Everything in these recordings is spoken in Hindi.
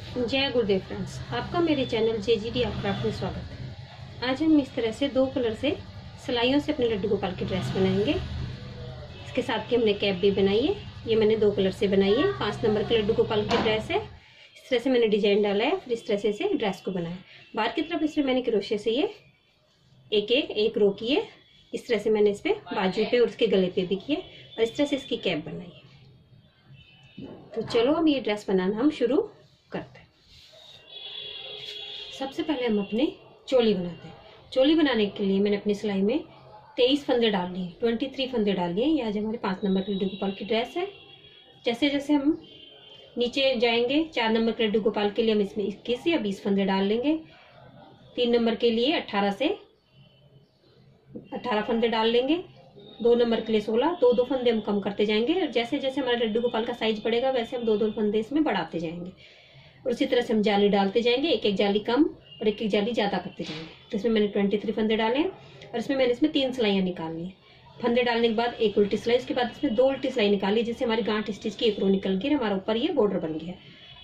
जय गुरुदेव फ्रेंड्स, आपका मेरे चैनल JGD क्राफ्ट में स्वागत है। आज हम इस तरह से दो कलर से सिलाइयों से अपने लड्डू गोपाल की ड्रेस बनाएंगे। इसके साथ की हमने कैप भी बनाई है। ये मैंने दो कलर से बनाई है। 5 नंबर के लड्डू गोपाल की ड्रेस है। इस तरह से मैंने डिजाइन डाला है, फिर इस तरह से इसे ड्रेस को बनाया। बाहर की तरफ इसमें मैंने क्रोशे से ये एक रो की है। इस तरह से मैंने इस पे बाजू पे और उसके गले पे भी किए और इस तरह से इसकी कैप बनाई है। तो चलो हम ये ड्रेस बनाना हम शुरू करते हैं। सबसे पहले हम अपने चोली बनाते हैं। चोली बनाने के लिए मैंने अपनी सिलाई में 23 फंदे डाल लिए, 23 फंदे डाल लिए। ये आज हमारे 5 नंबर के लड्डू गोपाल की ड्रेस है। जैसे जैसे हम नीचे जाएंगे 4 नंबर के लड्डू गोपाल के लिए हम इसमें 21 या 20 फंदे डाल लेंगे। 3 नंबर के लिए 18 से 18 फंदे डाल लेंगे। 2 नंबर के लिए 16। 2 फंदे हम कम करते जाएंगे और जैसे जैसे हमारे लड्डू गोपाल का साइज बढ़ेगा वैसे हम 2 फंदे इसमें बढ़ाते जाएंगे और उसी तरह से हम जाली डालते जाएंगे। एक जाली कम और एक जाली ज्यादा करते जाएंगे। तो इसमें मैंने 23 फंदे डाले और इसमें मैंने इसमें 3 सिलाइयां निकालनी है। फंदे डालने के बाद एक उल्टी सिलाई, उसके बाद इसमें 2 उल्टी सिलाई निकाली, जिससे हमारी गांठ स्टिच की एक रो निकल गई, हमारा ऊपर ये बॉर्डर बन गया।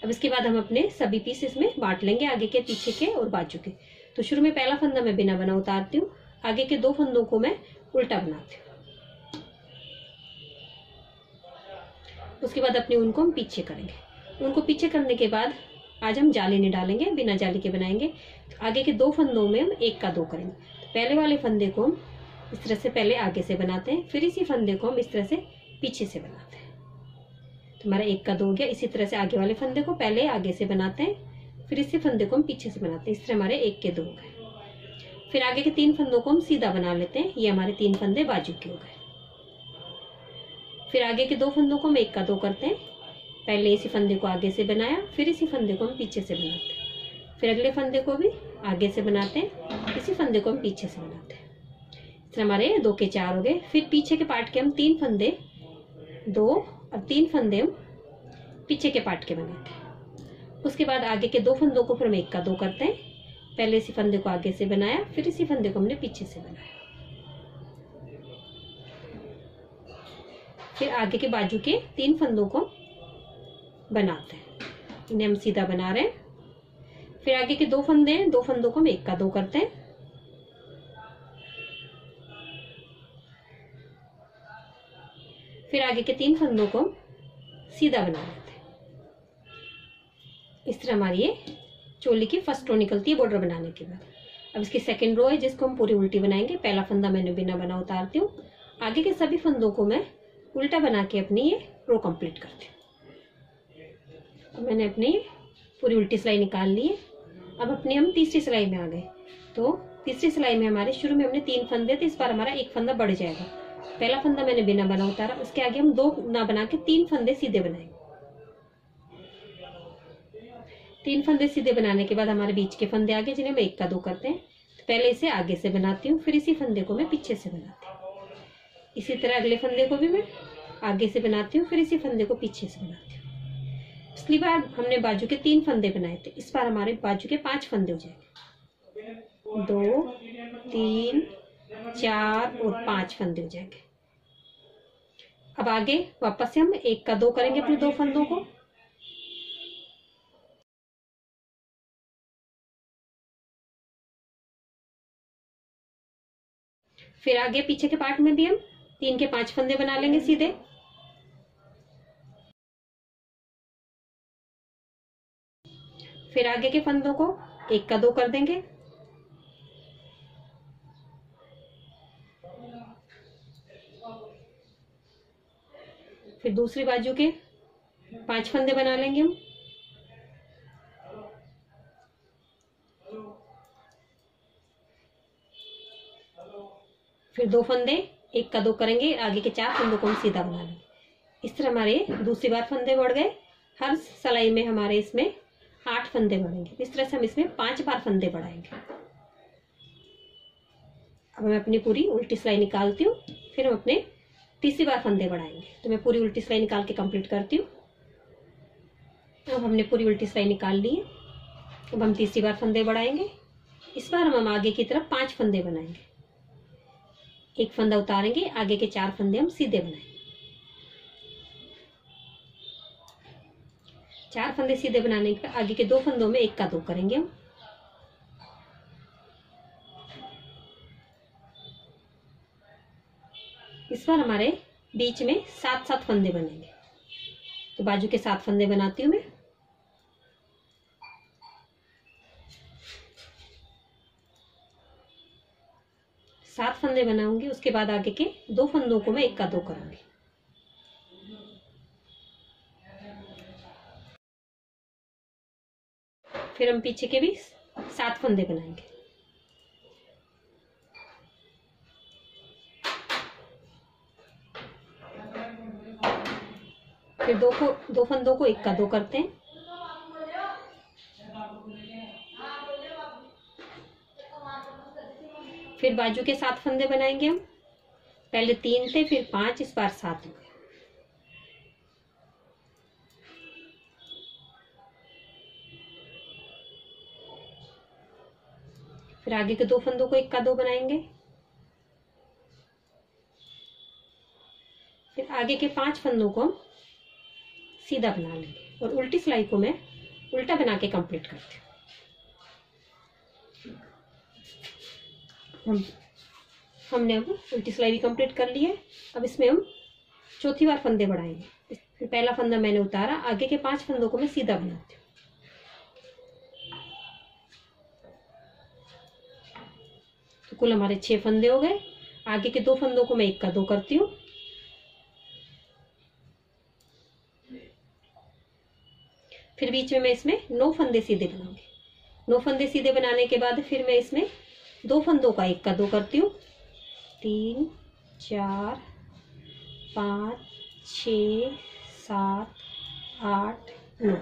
अब इसके बाद हम अपने सभी पीस इसमें बांट लेंगे, आगे के, पीछे के और बाजू के। तो शुरू में पहला फंदा मैं बिना बना उतारती हूँ, आगे के 2 फंदों को मैं उल्टा बनाती हूँ। उसके बाद अपनी ऊन को हम पीछे करेंगे। ऊन को पीछे करने के बाद आज हम जाली नहीं डालेंगे, बिना जाली के बनाएंगे। आगे के 2 फंदों में हम 1 का 2 करेंगे। पहले वाले फंदे को हम इस तरह से पहले आगे से बनाते हैं, फिर इसी फंदे को हम इस तरह से पीछे से बनाते हैं। तो हमारा 1 का 2 हो गया। इसी तरह से आगे वाले फंदे को पहले आगे से बनाते हैं, फिर इसी फंदे को हम पीछे से बनाते हैं। इस तरह हमारे 1 के 2 हो गए। फिर आगे के 3 फंदों को हम सीधा बना लेते हैं। ये हमारे 3 फंदे बाजू के हो गए। फिर आगे के 2 फंदों को हम 1 का 2 करते हैं। पहले इसी फंदे को आगे से बनाया, फिर इसी फंदे को हम पीछे से बनाते हैं। फिर अगले फंदे को भी आगे से बनाते हैं, इसी फंदे को हम पीछे से बनाते हैं। इस तरह हमारे 2 के 4 हो गए। फिर पीछे के पार्ट के हम 3 फंदे 2 और 3 फंदे हम पीछे के पार्ट के बनाते हैं। उसके बाद आगे के 2 फंदों को फिर हम 1 का 2 करते हैं। पहले इसी फंदे को आगे से बनाया, फिर इसी फंदे को हमने पीछे से बनाया। फिर आगे के बाजू के 3 फंदों को बनाते हैं, इन्हें हम सीधा बना रहे हैं। फिर आगे के 2 फंदे हैं, 2 फंदों को हम 1 का 2 करते हैं। फिर आगे के 3 फंदों को सीधा बना लेते हैं। इस तरह हमारी ये चोली की फर्स्ट रो निकलती है बॉर्डर बनाने के बाद। अब इसकी सेकंड रो है, जिसको हम पूरी उल्टी बनाएंगे। पहला फंदा मैंने बिना बना उतारती हूँ। आगे के सभी फंदों को मैं उल्टा बना के अपनी ये रो कंप्लीट करती हूँ। तो मैंने अपनी पूरी उल्टी सिलाई निकाल ली है। अब अपनी हम तीसरी सिलाई में आ गए। तो तीसरी सिलाई में हमारे शुरू में हमने 3 फंदे थे, इस बार हमारा 1 फंदा बढ़ जाएगा। पहला फंदा मैंने बिना बना उतारा, उसके आगे हम 2 ना बना के 3 फंदे सीधे बनाएंगे। 3 फंदे सीधे बनाने के बाद हमारे बीच के फंदे आगे, जिन्हें हम 1 का 2 करते हैं। तो पहले इसे आगे से बनाती हूँ, फिर इसी फंदे को मैं पीछे से बनाती हूँ। इसी तरह अगले फंदे को भी मैं आगे से बनाती हूँ, फिर इसी फंदे को पीछे से बनाती हूँ। पिछली बार हमने बाजू के 3 फंदे बनाए थे, इस बार हमारे बाजू के 5 फंदे हो जाएंगे। 2 3 4 और 5 फंदे हो जाएंगे। अब आगे वापस से हम 1 का 2 करेंगे अपने 2 फंदों को। फिर आगे पीछे के पार्ट में भी हम 3 के 5 फंदे बना लेंगे सीधे। फिर आगे के फंदों को 1 का 2 कर देंगे। फिर दूसरी बाजू के 5 फंदे बना लेंगे हम। फिर 2 फंदे 1 का 2 करेंगे, आगे के 4 फंदों को हम सीधा बना लेंगे। इस तरह हमारे दूसरी बार फंदे बढ़ गए। हर सिलाई में हमारे इसमें 8 फंदे बढ़ेंगे। इस तरह से हम इसमें 5 बार फंदे बढ़ाएंगे। अब मैं अपनी पूरी उल्टी सिलाई निकालती हूँ, फिर हम अपने तीसरी बार फंदे बढ़ाएंगे। तो मैं पूरी उल्टी सिलाई निकाल के कंप्लीट करती हूँ। अब हमने पूरी उल्टी सिलाई निकाल ली है। अब हम तीसरी बार फंदे बढ़ाएंगे। इस बार हम आगे की तरफ 5 फंदे बनाएंगे। 1 फंदा उतारेंगे, आगे के 4 फंदे हम सीधे बनाएंगे। 4 फंदे सीधे बनाने के बाद आगे के 2 फंदों में 1 का 2 करेंगे हम। इस बार हमारे बीच में 7 फंदे बनेंगे। तो बाजू के 7 फंदे बनाती हूँ मैं। सात फंदे बनाऊंगी, उसके बाद आगे के 2 फंदों को मैं 1 का 2 करूंगी। फिर हम पीछे के भी 7 फंदे बनाएंगे। फिर 2 फंदों को 1 का 2 करते हैं। फिर बाजू के 7 फंदे बनाएंगे हम। पहले 3 थे, फिर 5, इस बार 7 हो गए। फिर आगे के 2 फंदों को 1 का 2 बनाएंगे। फिर आगे के 5 फंदों को हम सीधा बना लेंगे और उल्टी सिलाई को मैं उल्टा बना के कंप्लीट करती हूँ। हमने अब उल्टी सिलाई भी कंप्लीट कर ली है। अब इसमें हम चौथी बार फंदे बढ़ाएंगे। फिर पहला फंदा मैंने उतारा, आगे के 5 फंदों को मैं सीधा बनाती हूँ। तो कुल हमारे 6 फंदे हो गए। आगे के 2 फंदों को मैं 1 का 2 करती हूँ। फिर बीच में मैं इसमें 9 फंदे सीधे बनाऊंगी। 9 फंदे सीधे बनाने के बाद फिर मैं इसमें 2 फंदों का 1 का 2 करती हूँ। 3, 4, 5, 6, 7, 8, 9।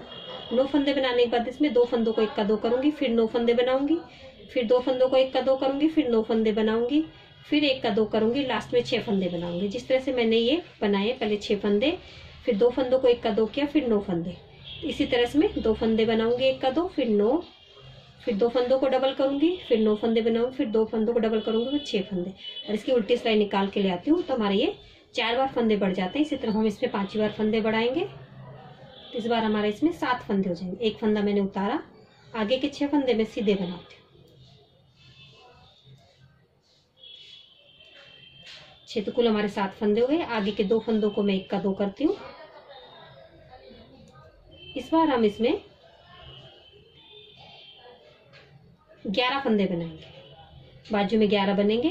9 फंदे बनाने के बाद इसमें 2 फंदों को 1 का 2 करूंगी। फिर 9 फंदे बनाऊंगी। फिर 2 फंदों को 1 का 2 करूंगी। फिर 9 फंदे बनाऊंगी। फिर 1 का 2 करूंगी। लास्ट में 6 फंदे बनाऊंगी। जिस तरह से मैंने ये बनाए, पहले 6 फंदे, फिर 2 फंदों को 1 का 2 किया, फिर 9 फंदे। इसी तरह से मैं 2 फंदे बनाऊंगी 1 का 2, फिर 9, फिर 2 फंदों को डबल करूंगी, फिर 9 फंदे बनाऊंगी, फिर 2 फंदों को डबल करूंगी, फिर 6 फंदे। और इसकी उल्टी सिलाई निकाल के ले आती हूँ तो हमारे ये 4 बार फंदे बढ़ जाते हैं। इसी तरह हम इसमें 5 बार फंदे बढ़ाएंगे। इस बार हमारे इसमें 7 फंदे हो जाएंगे। 1 फंदा मैंने उतारा, आगे के 6 फंदे में सीधे बनाती हूँ। 6 तो कुल हमारे 7 फंदे हो गए। आगे के 2 फंदों को मैं 1 का 2 करती हूँ। इस बार हम इसमें 11 फंदे बनाएंगे। बाजू में 11 बनेंगे।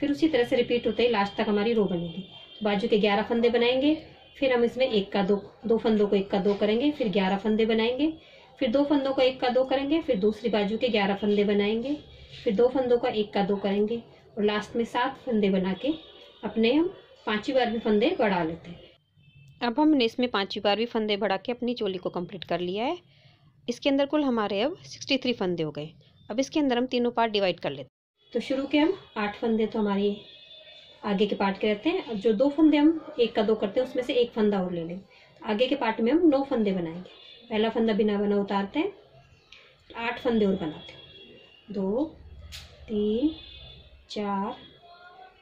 फिर उसी तरह से रिपीट होते ही लास्ट तक हमारी रो बनेगी। बाजू के 11 फंदे बनाएंगे। फिर हम इसमें 1 का 2 फंदों को 1 का 2 करेंगे। फिर 11 फंदे बनाएंगे। फिर 2 फंदों को 1 का 2 करेंगे। फिर दूसरी बाजू के 11 फंदे बनाएंगे। फिर 2 फंदों का 1 का 2 करेंगे और लास्ट में 7 फंदे बना के अपने हम 5वीं बार भी फंदे बढ़ा लेते हैं। अब हमने इसमें 5वीं बार भी फंदे बढ़ा के अपनी चोली को कंप्लीट कर लिया है। इसके अंदर कुल हमारे अब 63 फंदे हो गए। अब इसके अंदर हम तीनों पार्ट डिवाइड कर लेते हैं। तो शुरू के हम 8 फंदे तो हमारे आगे के पार्ट के रहते हैं। अब जो 2 फंदे हम 1 का 2 करते हैं उसमें से 1 फंदा और ले लेंगे। आगे के पार्ट में हम 9 फंदे बनाएंगे। पहला फंदा बिना बना उतारते हैं, 8 फंदे और बनाते हैं। 2, 3, 4,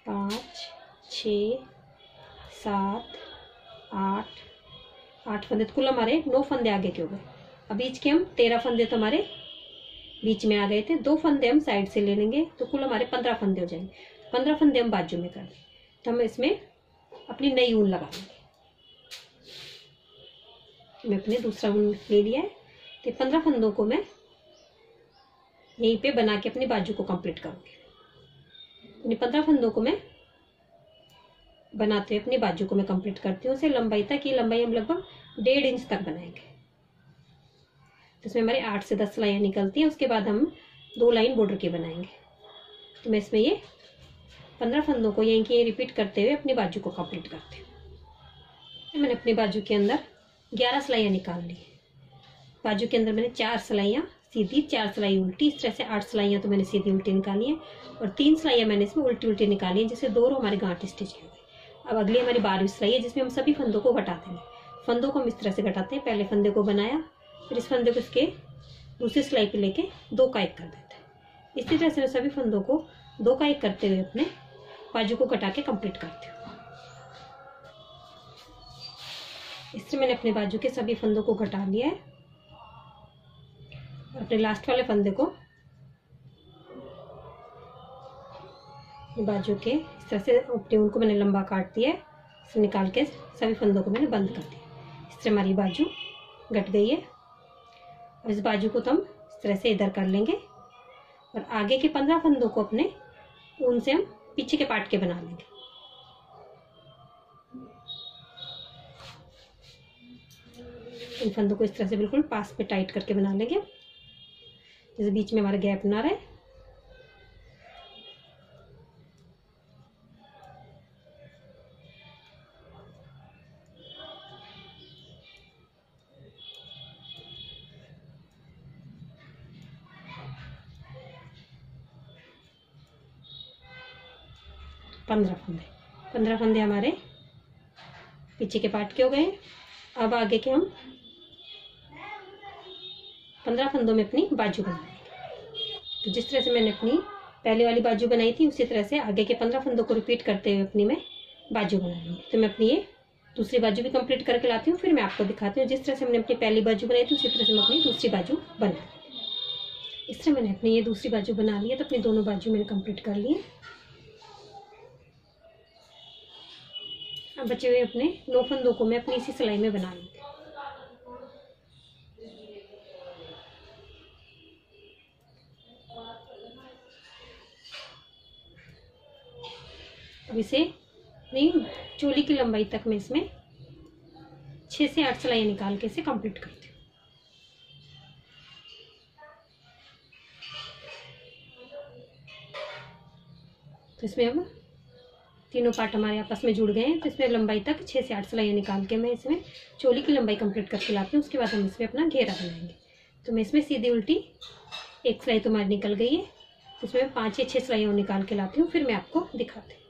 5, 6, 7, 8 फंदे। तो कुल हमारे 9 फंदे आगे के हो गए। अब बीच के हम 13 फंदे तो हमारे बीच में आ गए थे। 2 फंदे हम साइड से ले लेंगे तो कुल हमारे 15 फंदे हो जाएंगे। 15 फंदे हम बाजू में कर दें तो हम इसमें अपनी नई ऊन लगा लेंगे। मैं अपने दूसरा ऊन ले लिया है तो 15 फंदों को मैं यहीं पे बना के अपनी बाजू को कंप्लीट करूंगी। 15 फंदों को मैं बनाते हुए अपनी बाजू को मैं कंप्लीट करती हूँ। उसे लंबाई तक, ये लंबाई हम लगभग 1.5 इंच तक बनाएंगे। तो इसमें हमारे 8 से 10 सिलाइयाँ निकलती हैं। उसके बाद हम 2 लाइन बॉर्डर की बनाएंगे। तो मैं इसमें ये 15 फंदों को यहीं के रिपीट करते हुए अपनी बाजू को कंप्लीट करती हूँ। मैंने अपनी बाजू के अंदर 11 सिलाइयाँ निकाल ली। बाजू के अंदर मैंने 4 सिलाइयाँ सीधी, 4 सिलाई उल्टी, इस तरह से 8 सिलाइयाँ तो मैंने सीधी उल्टी निकाली हैं और 3 सिलाइयाँ मैंने इसमें उल्टी उल्टी निकाली हैं, जिससे 2 रो हमारे गांठ स्टिच की हो गई। अब अगली हमारी 12वीं सिलाई है जिसमें हम सभी फंदों को घटा देंगे। फंदों को हम इस तरह से घटाते हैं। पहले फंदे को बनाया, फिर इस फंदे को इसके दूसरी सिलाई पे लेके 2 का 1 कर देते हैं। इसी तरह से सभी फंदों को 2 का 1 करते हुए अपने बाजू को कटा के कंप्लीट करती हूँ। इससे मैंने अपने बाजू के सभी फंदों को घटा लिया है। अपने लास्ट वाले फंदे को बाजू के इस तरह से अपने उनको मैंने लंबा काट दिया है, इसे निकाल के सभी फंदों को मैंने बंद कर दिया। इस तरह हमारी बाजू गट गई है। और इस बाजू को तो हम इस तरह से इधर कर लेंगे और आगे के 15 फंदों को अपने ऊन से हम पीछे के पार्ट के बना लेंगे। इन फंदों को इस तरह से बिल्कुल पास पे टाइट करके बना लेंगे, जैसे बीच में हमारा गैप ना रहे। पंद्रह फंदे हमारे पीछे के पार्ट के हो गए। अब आगे के हम 15 फंदों में अपनी बाजू बनाएंगे। तो जिस तरह से मैंने अपनी पहले वाली बाजू बनाई थी उसी तरह से आगे के 15 फंदों को रिपीट करते हुए अपनी मैं बाजू बनाऊंगी। तो मैं अपनी ये दूसरी बाजू भी कंप्लीट करके लाती हूँ, फिर मैं आपको दिखाती हूँ। जिस तरह से मैंने अपनी पहली बाजू बनाई थी उसी तरह से मैं अपनी दूसरी बाजू बना। इस तरह मैंने अपनी ये दूसरी बाजू बना ली है। तो अपनी दोनों बाजू मैंने कंप्लीट कर ली है। अब बचे हुए अपने 9 फंदों को मैं अपनी इसी सिलाई में बना लूँगी। अब इसे अपनी चोली की लंबाई तक मैं इसमें 6 से 8 सिलाइयाँ निकाल के इसे कंप्लीट करती हूँ। तो इसमें अब तीनों पार्ट हमारे आपस में जुड़ गए हैं। तो इसमें लंबाई तक 6 से 8 सिलाइयाँ निकाल के मैं इसमें चोली की लंबाई कंप्लीट करके लाती हूँ। उसके बाद हम इसमें अपना घेरा बनाएंगे। तो मैं इसमें सीधी उल्टी एक सिलाई तो हमारी निकल गई है। तो इसमें 5 या 6 सिलाइयाँ निकाल के लाती हूँ, फिर मैं आपको दिखाती हूँ।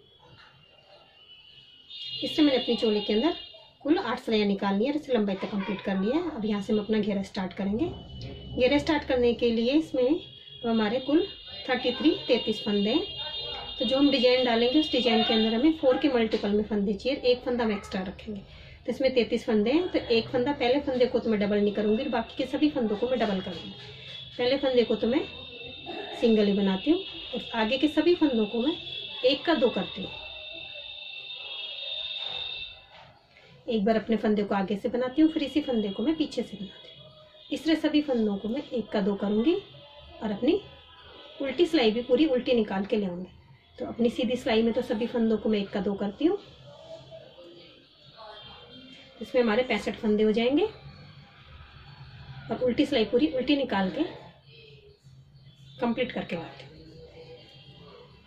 इससे मैंने अपनी चोली के अंदर कुल 8 सिलाइयाँ निकालनी है। इसे लंबाई तक कंप्लीट कर लिया है। अब यहाँ से हम अपना घेरा स्टार्ट करेंगे। घेरा स्टार्ट करने के लिए इसमें तो हमारे कुल 33 फंदे हैं। तो जो हम डिजाइन डालेंगे उस डिजाइन के अंदर हमें 4 के मल्टीपल में फंदे चाहिए। एक फंदा हम एक्स्ट्रा रखेंगे। तो इसमें 33 फंदे हैं। तो एक फंदा पहले फंदे को तो मैं डबल नहीं करूँगी, बाकी के सभी फंदों को मैं डबल करूँगी। पहले फंदे को तो मैं सिंगल ही बनाती हूँ और आगे के सभी फंदों को मैं 1 का 2 करती हूँ। एक बार अपने फंदे को आगे से बनाती हूँ, फिर इसी फंदे को मैं पीछे से बनाती हूँ। इस तरह सभी फंदों को मैं 1 का 2 करूँगी और अपनी उल्टी सिलाई भी पूरी उल्टी निकाल के ले आऊँगी। तो अपनी सीधी सिलाई में तो सभी फंदों को मैं 1 का 2 करती हूँ। इसमें हमारे 65 फंदे हो जाएंगे और उल्टी सिलाई पूरी उल्टी निकाल के कंप्लीट करके लाती हूँ।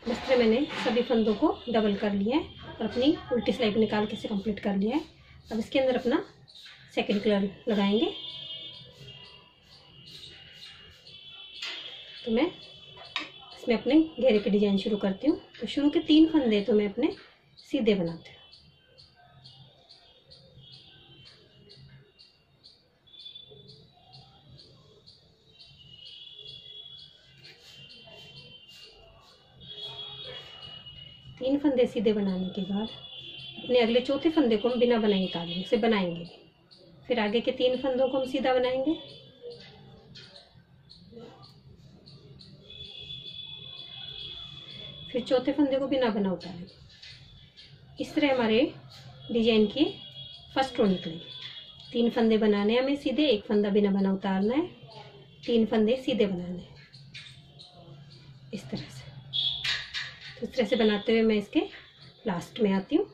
इस तरह मैंने सभी फंदों को डबल कर लिया है और अपनी उल्टी सिलाई भी निकाल के इसे कंप्लीट कर लिया है। अब इसके अंदर अपना सेकंड कलर लगाएंगे। तो मैं इसमें अपने घेरे के डिजाइन शुरू करती हूँ। तो शुरू के 3 फंदे तो मैं अपने सीधे बनाती हूँ। तीन फंदे सीधे बनाने के बाद अपने अगले चौथे फंदे को हम बिना बनाए उतारेंगे, इसे बनाएंगे। फिर आगे के 3 फंदों को हम सीधा बनाएंगे। फिर चौथे फंदे को बिना बना उतारेंगे। इस तरह हमारे डिजाइन की फर्स्ट रो निकलेगी। 3 फंदे बनाने हैं हमें सीधे, 1 फंदा बिना बना उतारना है, 3 फंदे सीधे बनाने हैं इस तरह से। तो इस तरह से बनाते हुए मैं इसके लास्ट में आती हूँ।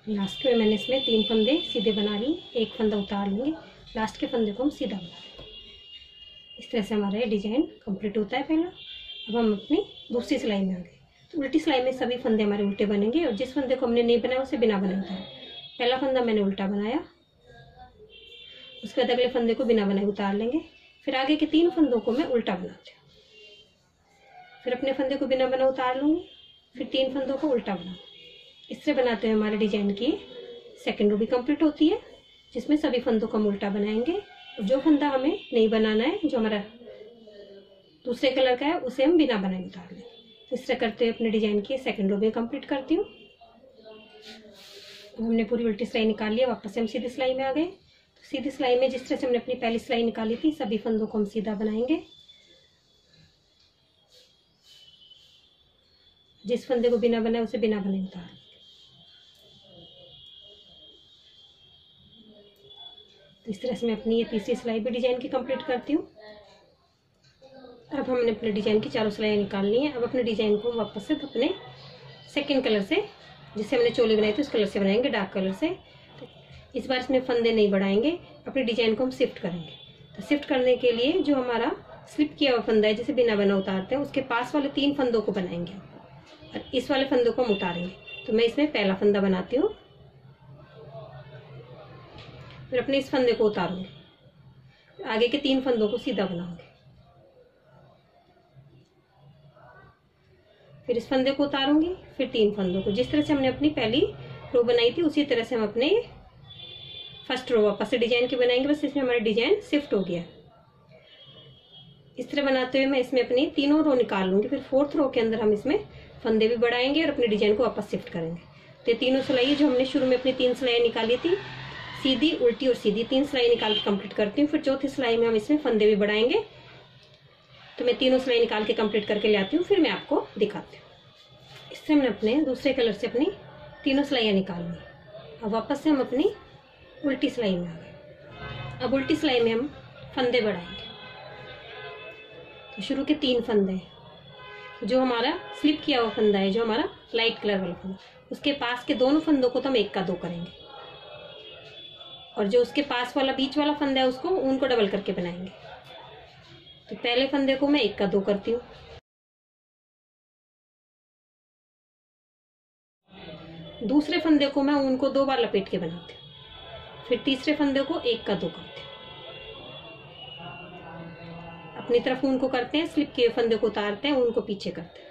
लास्ट में मैंने इसमें 3 फंदे सीधे बना ली, 1 फंदा उतार लेंगे, लास्ट के फंदे को हम सीधा बना लेंगे। इस तरह से हमारा ये डिजाइन कंप्लीट होता है पहला। अब हम अपनी दूसरी सिलाई में आ गए। तो उल्टी सिलाई में सभी फंदे हमारे उल्टे बनेंगे और जिस फंदे को हमने नहीं बनाया उसे बिना बनाए उतारा। पहला फंदा मैंने उल्टा बनाया, उसके बाद अगले फंदे को बिना बनाए उतार लेंगे। फिर आगे के 3 फंदों को मैं उल्टा बनाती हूँ। फिर अपने फंदे को बिना बना उतार लूँगी, फिर 3 फंदों को उल्टा बनाऊँ। इस तरह बनाते हुए हमारे डिजाइन की सेकंड रो भी कंप्लीट होती है, जिसमें सभी फंदों को हम उल्टा बनाएंगे। और जो फंदा हमें नहीं बनाना है, जो हमारा दूसरे कलर का है, उसे हम बिना बनाए उतार लें। इस तरह करते हुए अपने डिजाइन की सेकंड रो भी कंप्लीट करती हूँ। हमने पूरी उल्टी सिलाई निकाल लिया, वापस से हम सीधी सिलाई में आ गए। सीधी सिलाई में जिस तरह से हमने अपनी पहली सिलाई निकाली थी सभी फंदों को हम सीधा बनाएंगे। जिस फंदे को बिना बनाए उसे बिना बनाए उतार। इस तरह से मैं अपनी ये तीसरी सिलाई भी डिजाइन की कंप्लीट करती हूँ। अब हमने अपने डिजाइन की चारों सिलाइयाँ निकाल ली हैं। अब अपने डिजाइन को वापस से अपने सेकंड कलर से, जिससे हमने चोली बनाई थी उस कलर से बनाएंगे, डार्क कलर से। तो इस बार इसमें फंदे नहीं बढ़ाएंगे, अपनी डिजाइन को हम शिफ्ट करेंगे। तो शिफ्ट करने के लिए जो हमारा स्लिप किया हुआ फंदा है जिसे बिना बना उतारते हैं, उसके पास वाले 3 फंदों को बनाएंगे और इस वाले फंदों को हम उतारेंगे। तो मैं इसमें पहला फंदा बनाती हूँ, फिर अपने इस फंदे को उतारूंगी, आगे के 3 फंदों को सीधा बनाऊंगी, फिर इस फंदे को उतारूंगी, फिर 3 फंदों को। जिस तरह से हमने अपनी पहली रो बनाई थी उसी तरह से हम अपने फर्स्ट रो वापस से डिजाइन की बनाएंगे, बस इसमें हमारी डिजाइन शिफ्ट हो गया। इस तरह बनाते हुए मैं इसमें अपनी तीनों रो निकाल लूंगी, फिर 4th रो के अंदर हम इसमें फंदे भी बढ़ाएंगे और अपनी डिजाइन को वापस शिफ्ट करेंगे। तो ये तीनों सिलाई जो हमने शुरू में अपनी 3 सिलाई निकाली थी, सीधी, उल्टी और सीधी, 3 सिलाई निकाल के कंप्लीट करती हूँ। फिर चौथी सिलाई में हम इसमें फंदे भी बढ़ाएंगे। तो मैं तीनों सिलाई निकाल के कंप्लीट करके ले आती हूँ, फिर मैं आपको दिखाती हूँ। इस तरह मैंने अपने दूसरे कलर से अपनी तीनों सिलाइयाँ निकाल ली। अब वापस से हम अपनी उल्टी सिलाई में आ गए। अब उल्टी सिलाई में हम फंदे बढ़ाएंगे। तो शुरू के 3 फंदे, जो हमारा स्लिप किया हुआ फंदा है, जो हमारा लाइट कलर वाला फंदा, उसके पास के दोनों फंदों को तो हम 1 का 2 करेंगे और जो उसके पास वाला बीच वाला फंदा है उसको उनको डबल करके बनाएंगे। तो पहले फंदे को मैं 1 का 2 करती हूँ, दूसरे फंदे को मैं उनको 2 बार लपेट के बनाती हूँ, फिर तीसरे फंदे को 1 का 2 करती हूँ। अपनी तरफ ऊन को करते हैं, स्लिप किए फंदे को उतारते हैं, ऊन को पीछे करते हैं।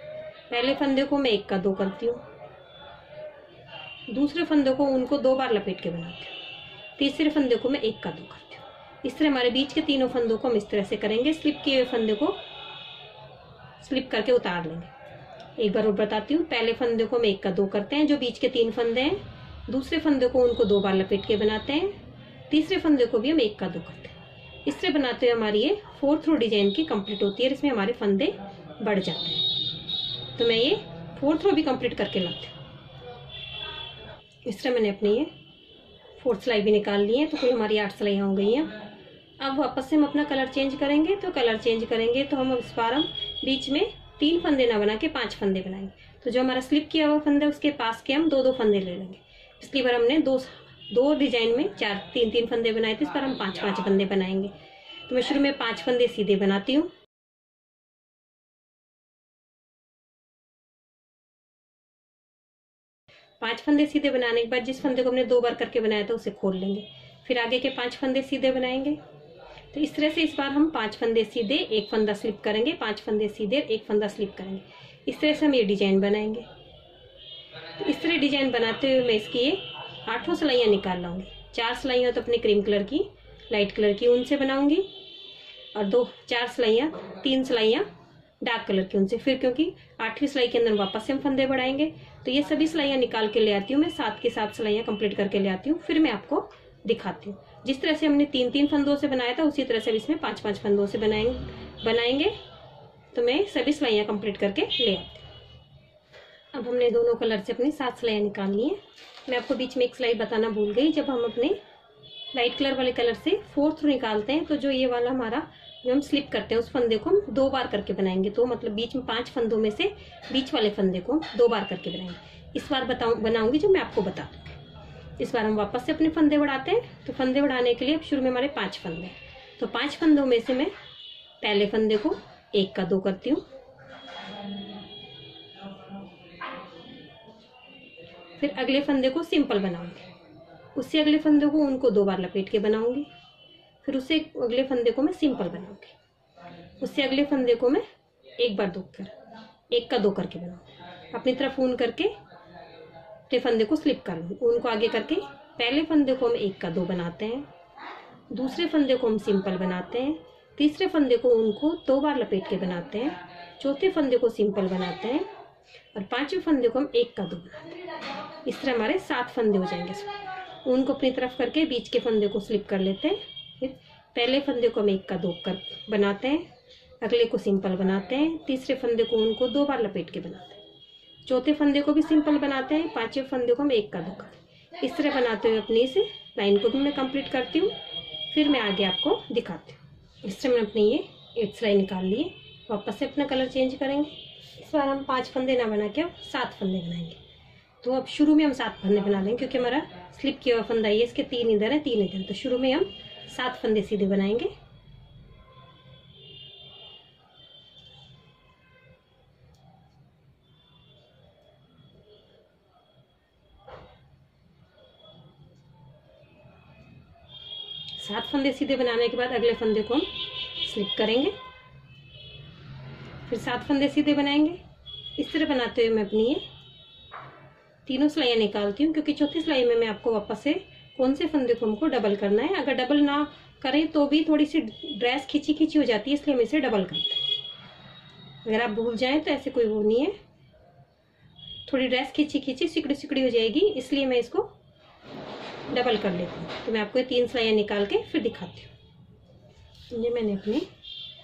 पहले फंदे को मैं 1 का 2 करती हूँ, दूसरे फंदे को ऊन को 2 बार लपेट के बनाती हूँ, तीसरे फंदे को मैं 1 का 2 करती हूँ। इस तरह हमारे बीच के तीनों फंदों को हम इस तरह से करेंगे। स्लिप किए हुए फंदे को स्लिप करके उतार लेंगे। एक बार और बताती हूँ, पहले फंदे को हम 1 का 2 करते हैं, जो बीच के 3 फंदे हैं, दूसरे फंदे को उनको 2 बार लपेट के बनाते हैं, तीसरे फंदे को भी हम 1 का 2 करते हैं। इस तरह बनाते हुए हमारी ये 4th रो डिजाइन की कंप्लीट होती है, इसमें हमारे फंदे बढ़ जाते हैं। तो मैं ये 4th रो भी कंप्लीट करके लाती हूँ। इस तरह मैंने अपनी ये 4th सिलाई भी निकाल ली है। तो कुल हमारी 8 सिलाइयाँ हो गई हैं। अब वापस से हम अपना कलर चेंज करेंगे। तो कलर चेंज करेंगे तो हम इस बार हम बीच में 3 फंदे ना बना के 5 फंदे बनाएंगे। तो जो हमारा स्लिप किया हुआ फंदा है उसके पास के हम 2-2 फंदे ले लेंगे। पिछली बार हमने दो डिजाइन में 3-3 फंदे बनाए थे, इस बार हम 5-5 फंदे बनाएंगे। तो मैं शुरू में 5 फंदे सीधे बनाती हूँ, पांच फंदे सीधे बनाने के बाद जिस फंदे को हमने 2 बार करके बनाया था उसे खोल लेंगे, फिर आगे के 5 फंदे सीधे बनाएंगे। तो इस तरह से इस बार हम 5 फंदे सीधे, 1 फंदा स्लिप करेंगे, 5 फंदे सीधे, 1 फंदा स्लिप करेंगे। इस तरह से हम ये डिजाइन बनाएंगे। तो इस तरह डिजाइन बनाते हुए मैं इसकी ये 8 सिलाइयाँ निकाल लाऊंगी। 4 सिलाइयाँ तो अपने क्रीम कलर की, लाइट कलर की ऊन से बनाऊंगी और 4 सिलाइयाँ, 3 सिलाइयाँ डार्क कलर की ऊन से। फिर क्योंकि 8वीं सिलाई के अंदर वापस से हम फंदे बढ़ाएंगे, तो ये सभी सिलाइयाँ निकाल के ले आती हूँ मैं, 7 की 7 सिलाइयाँ कंप्लीट करके ले आती हूँ। फिर मैं आपको दिखाती हूँ। जिस तरह से हमने 3-3 फंदों से बनाया था उसी तरह से इसमें 5-5 फंदों से बनाएंगे। तो मैं सभी सिलाइयाँ कंप्लीट करके ले आती हूँ। अब हमने दोनों कलर से अपनी 7 सिलाइयाँ निकाल ली हैं। मैं आपको बीच में एक सिलाई बताना भूल गई। जब हम अपने लाइट कलर वाले कलर से 4th रो निकालते हैं तो जो ये वाला हमारा जो हम स्लिप करते हैं उस फंदे को हम 2 बार करके बनाएंगे। तो मतलब बीच में 5 फंदों में से बीच वाले फंदे को हम 2 बार करके बनाएंगे। इस बार बनाऊंगी जो मैं आपको बता दूंगी। इस बार हम वापस से अपने फंदे बढ़ाते हैं। तो फंदे बढ़ाने के लिए अब शुरू में हमारे 5 फंदे हैं। तो 5 फंदों में से मैं पहले फंदे को 1 का 2 करती हूँ, फिर अगले फंदे को सिंपल बनाऊंगी, उससे अगले फंदे को उनको 2 बार लपेट के बनाऊंगी, फिर उससे अगले फंदे को मैं सिंपल बनाऊंगी, उससे अगले फंदे को मैं 1 का 2 करके बनाऊंगी। अपनी तरफ ऊन करके अपने फंदे को स्लिप कर लूँगी, ऊन को आगे करके पहले फंदे को हम 1 का 2 बनाते हैं, दूसरे फंदे को हम सिंपल बनाते हैं, तीसरे फंदे को ऊन को 2 बार लपेट के बनाते हैं, चौथे फंदे को सिंपल बनाते हैं और 5वें फंदे को हम 1 का 2 बनाते हैं। इस तरह हमारे 7 फंदे हो जाएंगे। ऊन को अपनी तरफ करके बीच के फंदे को स्लिप कर लेते हैं। फिर पहले फंदे को हम 1 का 2 कर बनाते हैं, अगले को सिंपल बनाते हैं, तीसरे फंदे को ऊन को 2 बार लपेट के बनाते हैं, चौथे फंदे को भी सिंपल बनाते हैं, पांचवें फंदे को हम 1 का 2 करते हैं। इस तरह बनाते हुए अपनी इस लाइन को भी मैं कंप्लीट करती हूँ। फिर मैं आगे आपको दिखाती हूँ। इस तरह मैंने अपनी ये 8 सिलाई निकाल ली है। वापस से अपना कलर चेंज करेंगे। इस बार हम 5 फंदे ना बना के अब 7 फंदे बनाएंगे। तो अब शुरू में हम 7 फंदे बना लेंगे, क्योंकि हमारा स्लिप किया हुआ फंदा ये, इसके 3 इधर है 3 इधर, तो शुरू में हम 7 फंदे सीधे बनाएंगे। सात फंदे सीधे बनाने के बाद अगले फंदे को हम स्लिप करेंगे, फिर 7 फंदे सीधे बनाएंगे। इस तरह बनाते हुए मैं अपनी ये तीनों सिलाइयाँ निकालती हूँ, क्योंकि चौथी सिलाई में मैं आपको वापस से कौन से फंदे को हमको डबल करना है। अगर डबल ना करें तो भी थोड़ी सी ड्रेस खिंची खिंची हो जाती है, इसलिए हम इसे डबल करते हैं। अगर आप भूल जाएं तो ऐसे कोई वो नहीं है, थोड़ी ड्रेस खिंची खिंची सिकड़ी सिकड़ी हो जाएगी, इसलिए मैं इसको डबल कर लेती हूँ। तो मैं आपको ये 3 सिलाइयाँ निकाल के फिर दिखाती हूँ। ये मैंने अपनी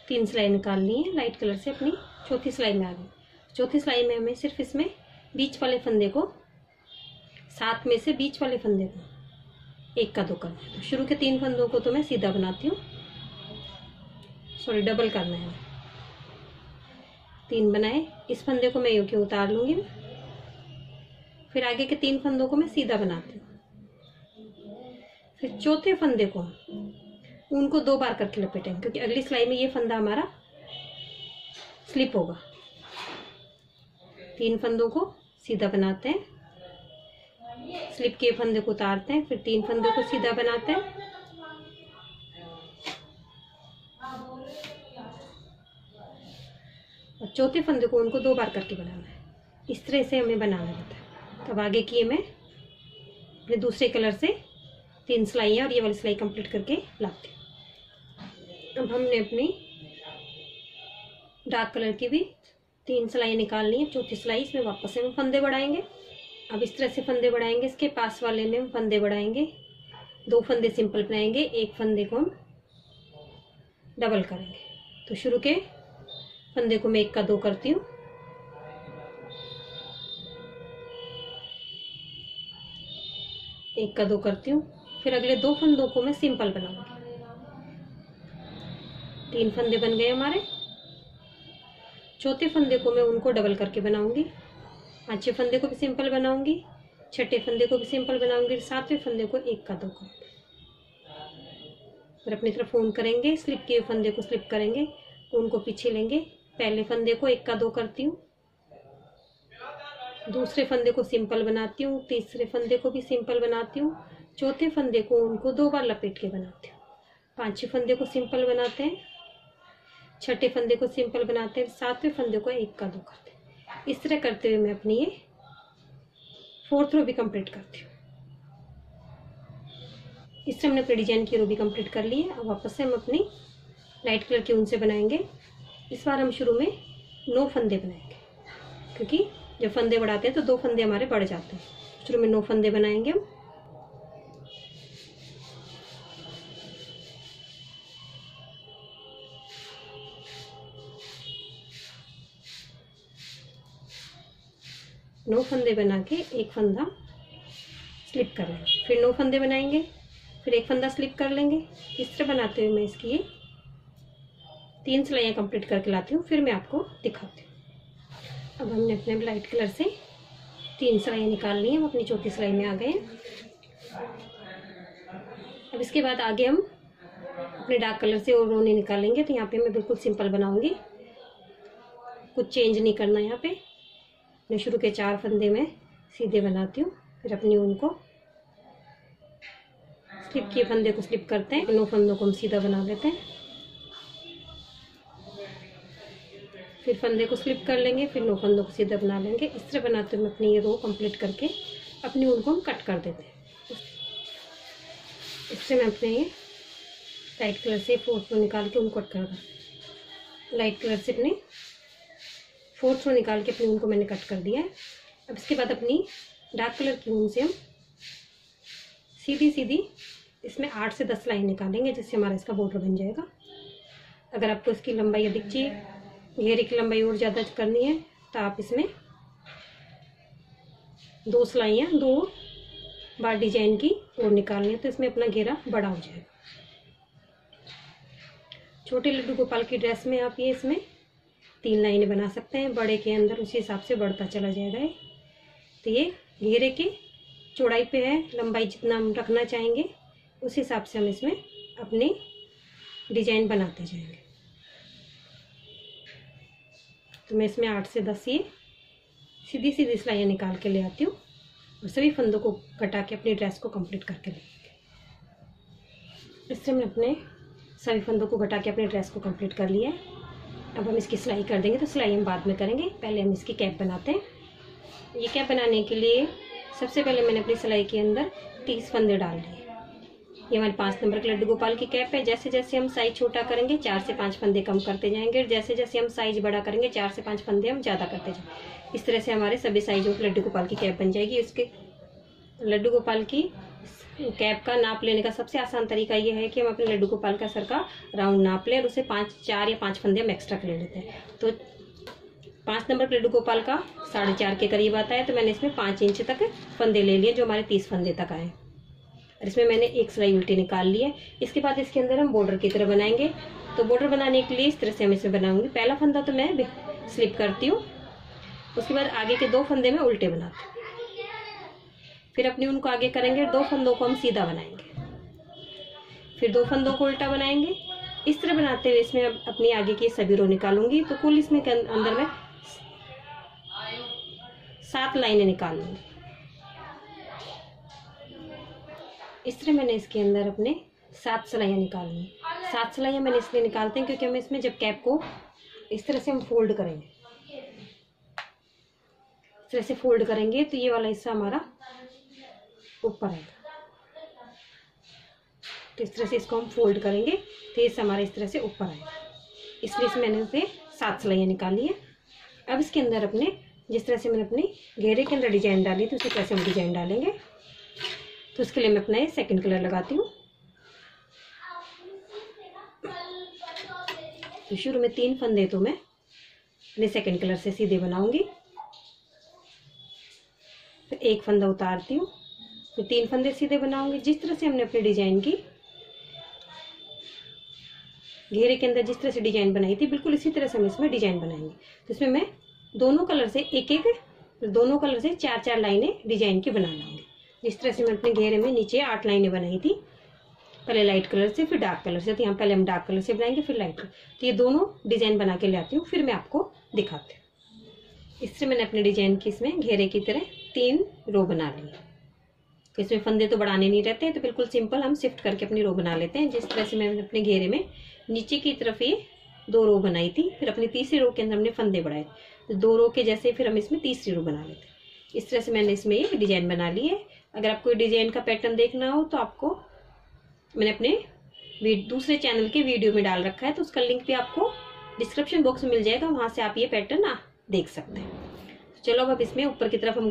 3 सिलाई निकाल ली है, लाइट कलर से अपनी चौथी सिलाई में आ गई। चौथी सिलाई में हमें सिर्फ इसमें बीच वाले फंदे को, 7 में से बीच वाले फंदे को 1 का 2 करना है। तो शुरू के 3 फंदों को तो मैं सीधा बनाती हूँ, सॉरी डबल करना है। 3 बनाए, इस फंदे को मैं यूं के उतार लूंगी, फिर आगे के 3 फंदों को मैं सीधा बनाती हूँ। फिर चौथे फंदे को उनको 2 बार करके लपेटेंगे, क्योंकि अगली सिलाई में ये फंदा हमारा स्लिप होगा। 3 फंदों को सीधा बनाते हैं, स्लिप के फंदे को उतारते हैं, फिर 3 फंदों को सीधा बनाते हैं, और चौथे फंदे को उनको 2 बार करके बनाना है। इस तरह से हमें बनाना होता है। तब आगे की मैं अपने दूसरे कलर से 3 सिलाइयाँ और ये वाली सिलाई कंप्लीट करके लाती हूँ। अब हमने अपनी डार्क कलर की भी 3 सिलाइयाँ निकाल ली है। चौथी सिलाई इसमें वापस से हम फंदे बढ़ाएंगे। अब इस तरह से फंदे बढ़ाएंगे, इसके पास वाले में हम फंदे बढ़ाएंगे, 2 फंदे सिंपल बनाएंगे, 1 फंदे को हम डबल करेंगे। तो शुरू के फंदे को मैं 1 का 2 करती हूँ, एक का 2 करती हूँ, फिर अगले 2 फंदों को मैं सिंपल बनाऊंगी। 3 फंदे बन गए हमारे। चौथे फंदे को मैं उनको डबल करके बनाऊंगी, 5वें फंदे को भी सिंपल बनाऊंगी, 6ठे फंदे को भी सिंपल बनाऊंगी, 7वें फंदे को 1 का 2 करूंगी। फिर अपनी तरफ ऊन करेंगे, स्लिप के फंदे को स्लिप करेंगे, ऊन को पीछे लेंगे, पहले फंदे को 1 का 2 करती हूँ, दूसरे फंदे को सिंपल बनाती हूँ, तीसरे फंदे को भी सिंपल बनाती हूँ, चौथे फंदे को उनको 2 बार लपेट के बनाती हूँ, 5वें फंदे को सिंपल बनाते हैं, 6ठे फंदे को सिंपल बनाते हैं, 7वें फंदे को 1 का 2 करते हैं। इस तरह करते हुए मैं अपनी ये 4th रो भी कंप्लीट करती हूँ। इस तरह हमने अपने डिजाइन की रो भी कंप्लीट कर ली है। अब वापस से हम अपनी लाइट कलर के ऊन से बनाएंगे। इस बार हम शुरू में 9 फंदे बनाएंगे, क्योंकि जब फंदे बढ़ाते हैं तो 2 फंदे हमारे बढ़ जाते हैं। शुरू में 9 फंदे बनाएंगे हम। नौ फंदे बना के 1 फंदा स्लिप कर लेंगे, फिर 9 फंदे बनाएंगे, फिर 1 फंदा स्लिप कर लेंगे। इस तरह बनाते हुए मैं इसकी ये 3 सिलाइयाँ कंप्लीट करके लाती हूँ, फिर मैं आपको दिखाती हूँ। अब हमने अपने लाइट कलर से 3 सिलाइयाँ निकाल ली हैं, हम अपनी चौथी सिलाई में आ गए हैं। अब इसके बाद आगे हम अपने डार्क कलर से और रोने निकालेंगे। तो यहाँ पे मैं बिल्कुल सिंपल बनाऊंगी, कुछ चेंज नहीं करना। यहाँ पे मैं शुरू के 4 फंदे में सीधे बनाती हूँ, फिर अपनी ऊन को स्लिप किए फंदे को स्लिप करते हैं, 9 फंदों को हम सीधा बना लेते हैं, फिर फंदे को स्लिप कर लेंगे, फिर 9 फंदों को सीधा बना लेंगे। इस तरह बनाते हुए अपनी ये रो कंप्लीट करके अपनी ऊन को हम कट कर देते हैं। इससे मैं अपने ये लाइट कलर से 4th रो निकाल के ऊन कट कर दूँ। लाइट कलर से अपने 4th रो निकाल के अपनी ऊन को मैंने कट कर दिया है। अब इसके बाद अपनी डार्क कलर की ऊन से हम सीधी सीधी इसमें 8 से 10 लाइन निकालेंगे, जिससे हमारा इसका बॉर्डर बन जाएगा। अगर आपको इसकी लंबाई अधिक चाहिए, घेरे की लंबाई और ज़्यादा करनी है, तो आप इसमें 2 सिलाइयाँ 2 बार डिजाइन की और निकालनी है, तो इसमें अपना घेरा बड़ा हो जाएगा। छोटे लड्डू गोपाल की ड्रेस में आप ये इसमें 3 लाइनें बना सकते हैं, बड़े के अंदर उसी हिसाब से बढ़ता चला जाएगा ये। तो ये घेरे की चौड़ाई पे है, लंबाई जितना हम रखना चाहेंगे उस हिसाब से हम इसमें अपनी डिजाइन बनाते जाएंगे। तो मैं इसमें 8 से 10 ये सीधी सीधी सिलाइयाँ निकाल के ले आती हूँ और सभी फंदों को कटा के अपनी ड्रेस को कंप्लीट करके लेंगे। इससे मैं अपने सभी फंदों को घटा के अपने ड्रेस को कंप्लीट कर लिया है। अब हम इसकी सिलाई कर देंगे, तो सिलाई हम बाद में करेंगे, पहले हम इसकी कैप बनाते हैं। ये कैप बनाने के लिए सबसे पहले मैंने अपनी सिलाई के अंदर 30 फंदे डाल लिए। ये हमारे 5 नंबर के लड्डू गोपाल की कैप है। जैसे जैसे हम साइज छोटा करेंगे 4 से 5 फंदे कम करते जाएंगे, और जैसे जैसे हम साइज बड़ा करेंगे 4 से 5 फंदे हम ज़्यादा करते जाएंगे। इस तरह से हमारे सभी साइजों के लड्डू गोपाल की कैप बन जाएगी। इसके लड्डू गोपाल की कैप का नाप लेने का सबसे आसान तरीका ये है कि हम अपने लड्डू गोपाल का सर का राउंड नाप लें और उसे 4 या 5 फंदे हम एक्स्ट्रा कर ले लेते हैं। तो 5 नंबर के लड्डू गोपाल का 4.5 के करीब आता है, तो मैंने इसमें 5 इंच तक फंदे ले लिए, जो हमारे 30 फंदे तक आए। और इसमें मैंने एक सिलाई उल्टी निकाल ली है। इसके बाद इसके अंदर हम बॉर्डर की तरह बनाएंगे। तो बॉर्डर बनाने के लिए इस तरह से हम इसमें बनाऊंगी। पहला फंदा तो मैं स्लिप करती हूँ, उसके बाद आगे के 2 फंदे में उल्टे बनाती हूँ, फिर अपनी उनको आगे करेंगे, 2 फंदों को हम सीधा बनाएंगे, फिर 2 फंदों को उल्टा बनाएंगे। इस तरह बनाते हुए इसमें अपनी आगे की सभी रो निकालूंगी। तो कुल इसमें अंदर में 7 लाइनें निकाल लूंगी। इस तरह मैंने इसके अंदर अपने 7 सिलाइयाँ निकालनी। 7 सिलाइयाँ मैंने इसलिए निकालते हैं क्योंकि हम इसमें जब कैप को इस तरह से हम फोल्ड करेंगे, इस तरह से फोल्ड करेंगे, तो ये वाला हिस्सा हमारा ऊपर आएगा। तो इस तरह से इसको हम फोल्ड करेंगे तो ये हमारा इस तरह से ऊपर आएगा। इसलिए मैंने उसे 7 सिलाइयाँ निकाली है। अब इसके अंदर अपने जिस तरह से मैंने अपनी घेरे के अंदर डिजाइन डाली थी उसी तरह से हम डिजाइन डालेंगे। तो उसके लिए मैं अपना सेकंड कलर लगाती हूँ। तो शुरू में 3 फंदे तो मैं अपने सेकंड कलर से सीधे बनाऊंगी, फिर 1 फंदा उतारती हूँ, फिर 3 फंदे सीधे बनाऊंगी। जिस तरह से हमने अपनी डिजाइन की घेरे के अंदर जिस तरह से डिजाइन बनाई थी, बिल्कुल इसी तरह से हम इसमें डिजाइन बनाएंगे। तो इसमें मैं दोनों कलर से दोनों कलर से 4-4 लाइनें डिजाइन की बना लाऊंगी। जिस तरह से मैं अपने घेरे में नीचे 8 लाइनें बनाई थी, पहले लाइट कलर से फिर डार्क कलर से। तो यहाँ पहले हम डार्क कलर से बनाएंगे फिर लाइट कलर। तो ये दोनों डिजाइन बना के ले आती हूँ, फिर मैं आपको दिखाती हूँ। इस तरह मैंने अपने डिजाइन की इसमें घेरे की तरह 3 रो बना ली। तो इसमें फंदे तो बढ़ाने नहीं रहते हैं, तो बिल्कुल सिंपल हम शिफ्ट करके अपनी रो बना लेते हैं। जिस तरह से मैंने अपने घेरे में नीचे की तरफ ये 2 रो बनाई थी, फिर अपनी तीसरी रो के अंदर हमने फंदे बढ़ाए, तो 2 रो के जैसे फिर हम इसमें तीसरी रो बना लेते हैं। इस तरह से मैंने इसमें ये डिजाइन बना ली है। अगर आपको डिजाइन का पैटर्न देखना हो तो आपको मैंने अपने दूसरे चैनल के वीडियो में डाल रखा है, तो उसका लिंक भी आपको डिस्क्रिप्शन बॉक्स में मिल जाएगा, वहां से आप ये पैटर्न देख सकते हैं। चलो अब इसमें ऊपर की तरफ हम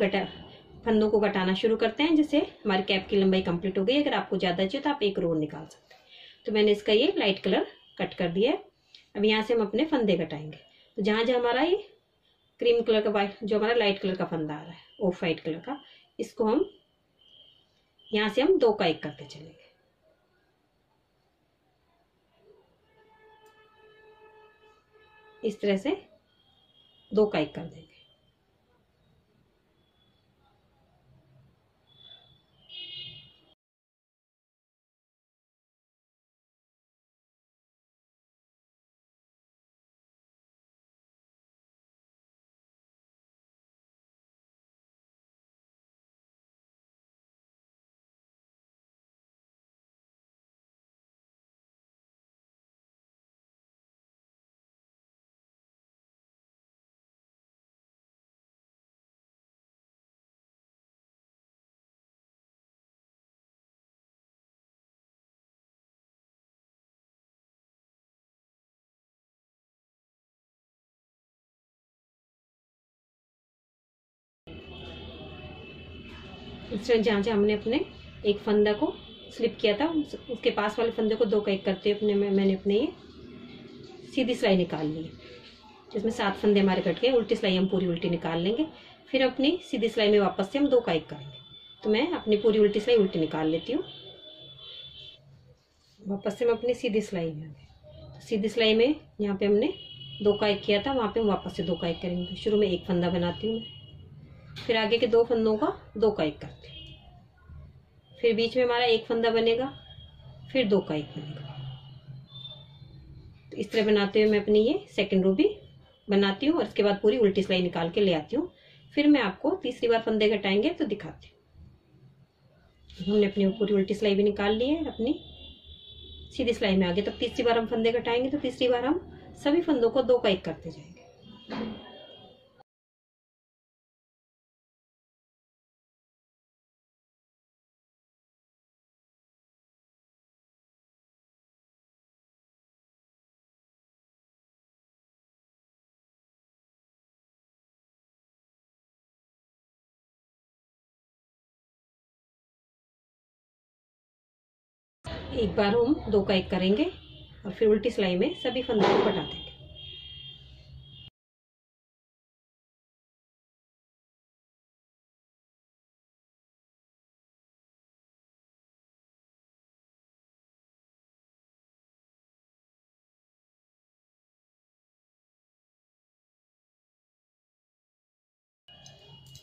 फंदों को घटाना शुरू करते हैं, जिससे हमारी कैप की लंबाई कंप्लीट हो गई। अगर आपको ज्यादा चाहिए तो आप 1 रो निकाल सकते हैं। तो मैंने इसका ये लाइट कलर कट कर दिया है। अब यहाँ से हम अपने फंदे घटाएंगे। तो जहां जहां हमारा ये क्रीम कलर का वाइट, जो हमारा लाइट कलर का फंदा आ रहा है ऑफ वाइट कलर का, इसको हम यहाँ से हम 2 का 1 करते चलेंगे। इस तरह से 2 का 1 कर देंगे। इस तरह जहाँ जहाँ हमने अपने एक फंदा को स्लिप किया था, उसके पास वाले फंदे को 2 का 1 करते हुए मैंने अपने ये सीधी सिलाई निकाल ली, जिसमें 7 फंदे हमारे कट गए। उल्टी सिलाई हम पूरी उल्टी निकाल लेंगे, फिर अपनी सीधी सिलाई में वापस से हम 2 का 1 करेंगे। तो मैं अपनी पूरी उल्टी सिलाई उल्टी निकाल लेती हूँ। वापस से मैं अपनी सीधी सिलाई में आ गई। सीधी सिलाई में यहाँ पे हमने 2 का 1 किया था, वहाँ पे हम वापस से 2 का 1 करेंगे। तो शुरू में एक फंदा बनाती हूँ मैं, फिर आगे के 2 फंदों का 2 का 1 करती हूँ, फिर बीच में हमारा एक फंदा बनेगा, फिर 2 का 1 बनेगा। तो इस तरह बनाते हुए मैं अपनी ये सेकंड रो भी बनाती हूँ और इसके बाद पूरी उल्टी सिलाई निकाल के ले आती हूँ। फिर मैं आपको तीसरी बार फंदे घटाएंगे तो दिखाती हूँ। हमने अपनी पूरी उल्टी सिलाई भी निकाल ली है, अपनी सीधी सिलाई में आगे। तब तीसरी बार हम फंदे घटाएंगे तो तीसरी बार हम सभी फंदों को 2 का 1 करते जाएंगे। एक बार हम 2 का 1 करेंगे और फिर उल्टी सिलाई में सभी फंदों को घटा देंगे।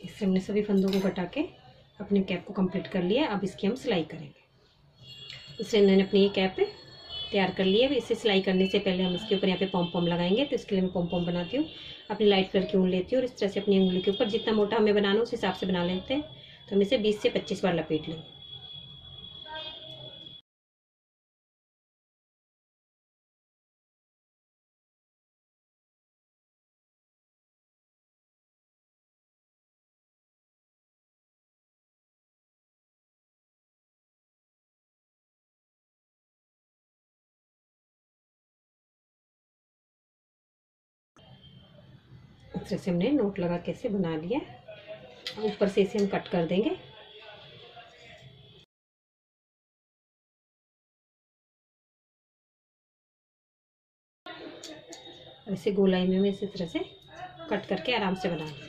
इससे हमने सभी फंदों को घटा के अपने कैप को कंप्लीट कर लिया। अब इसकी हम सिलाई करेंगे। इससे मैंने अपनी ये कैप तैयार कर ली है। इसे सिलाई करने से पहले हम इसके ऊपर यहाँ पे पॉम पॉम लगाएंगे। तो इसके लिए मैं पॉम पॉम बनाती हूँ। अपनी लाइट कलर की ऊन लेती हूँ और इस तरह से अपनी उंगली के ऊपर जितना मोटा हमें बनाना हो उस हिसाब से बना लेते हैं। तो हम इसे 20 से 25 बार लपेट लेंगे। इस तरह से हमने नोट लगा के इसे बना लिया। ऊपर से इसे हम कट कर देंगे। इसे गोलाई में इसी तरह से कट करके आराम से बना लें।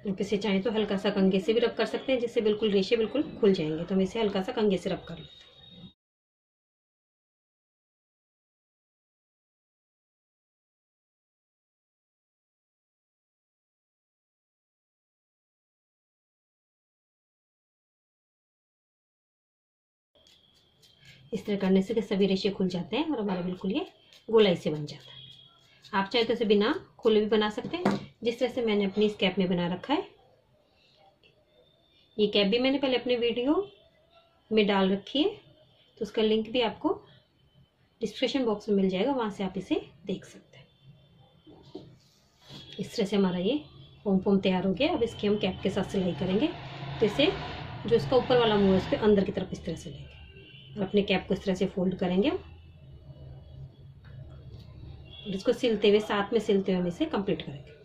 आप इसे चाहें तो हल्का सा कंघे से भी रब कर सकते हैं, जिससे बिल्कुल रेशे बिल्कुल खुल जाएंगे। तो हम इसे हल्का सा कंघे से रब कर लेते हैं। इस तरह करने से सभी रेशे खुल जाते हैं और हमारा बिल्कुल ये गोलाई से बन जाता है। आप चाहे तो इसे बिना खोले भी बना सकते हैं, जिस तरह से मैंने अपनी इस कैप में बना रखा है। ये कैप भी मैंने पहले अपने वीडियो में डाल रखी है, तो उसका लिंक भी आपको डिस्क्रिप्शन बॉक्स में मिल जाएगा, वहां से आप इसे देख सकते हैं। इस तरह से हमारा ये पॉम पॉम तैयार हो गया। अब इसकी हम कैप के साथ सिलाई करेंगे। तो इसे जो इसका ऊपर वाला मुंह है उसके अंदर की तरफ इस तरह से लेंगे और अपने कैप को इस तरह से फोल्ड करेंगे और इसको सिलते हुए, साथ में सिलते हुए हम इसे कंप्लीट करेंगे।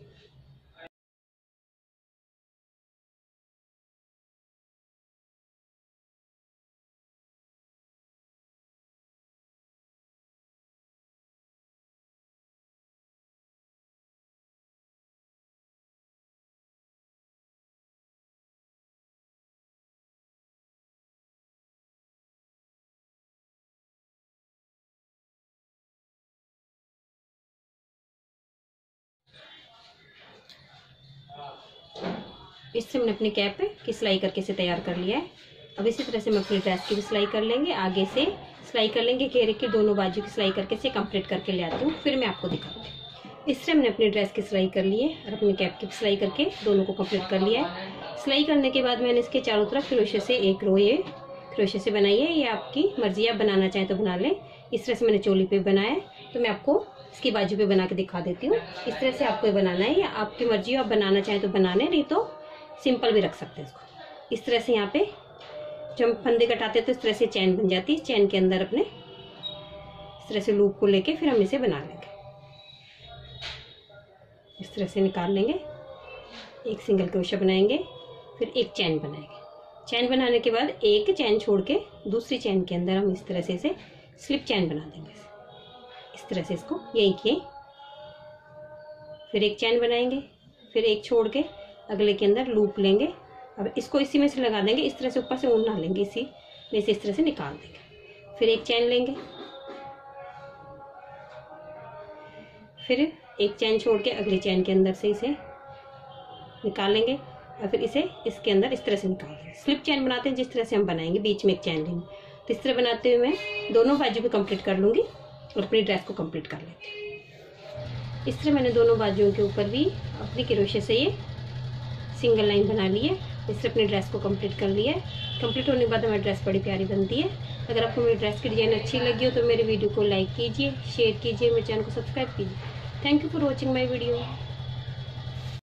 इससे हमने अपनी कैप की सिलाई करके इसे तैयार कर लिया है। अब इसी तरह से हम अपनी ड्रेस की भी सिलाई कर लेंगे। आगे से सिलाई कर लेंगे, घेरे की दोनों बाजू की सिलाई करके इसे कंप्लीट करके ले आती हूँ, फिर मैं आपको दिखाती हूँ। इससे हमने अपनी ड्रेस की सिलाई कर ली है और अपनी कैप की सिलाई करके दोनों को कंप्लीट कर लिया है। सिलाई करने के बाद मैंने इसके चारों तरफ क्रोशे से एक रो ये क्रोशे से बनाई है। ये आपकी मर्जी, आप बनाना चाहें तो बना लें। इस तरह से मैंने चोली पे बनाया है, तो मैं आपको इसकी बाजू पे बना के दिखा देती हूँ। इस तरह से आपको ये बनाना है, या आपकी मर्जी, आप बनाना चाहें तो बना लें, नहीं तो सिंपल भी रख सकते हैं इसको। इस तरह से यहाँ पे जब हम फंदे कटाते हैं तो इस तरह से चैन बन जाती है। चैन के अंदर अपने इस तरह से लूप को लेके फिर हम इसे बना लेंगे। इस तरह से निकाल लेंगे। एक सिंगल क्रोशा बनाएंगे, फिर एक चैन बनाएंगे। चैन बनाने के बाद एक चैन छोड़ के दूसरी चैन के अंदर हम इस तरह से इसे स्लिप चैन बना देंगे। इस तरह से इसको यहीं के फिर एक चैन बनाएंगे, फिर एक छोड़ के अगले के अंदर लूप लेंगे। अब इसको इसी में से लगा देंगे, इस तरह से ऊपर से ऊन ना लेंगे, इसी में से इस तरह से निकाल देंगे। फिर एक चैन लेंगे, फिर एक चैन छोड़ के अगली चैन के अंदर से इसे निकाल लेंगे और फिर इसे इसके अंदर इस तरह से निकाल देंगे। स्लिप चैन बनाते हैं जिस तरह से हम बनाएंगे, बीच में एक चैन लेंगे। तो इस तरह बनाते हुए मैं दोनों बाजू भी कंप्लीट कर लूँगी और अपनी ड्रेस को कंप्लीट कर लेती हूँ। इस तरह मैंने दोनों बाजुओं के ऊपर भी अपनी क्रोशे से ये सिंगल लाइन बना ली है। इससे अपनी ड्रेस को कंप्लीट कर लिया है। कंप्लीट होने के बाद हमारी ड्रेस बड़ी प्यारी बनती है। अगर आपको मेरी ड्रेस की डिज़ाइन अच्छी लगी हो तो मेरे वीडियो को लाइक कीजिए, शेयर कीजिए, मेरे चैनल को सब्सक्राइब कीजिए। Thank you for watching my video.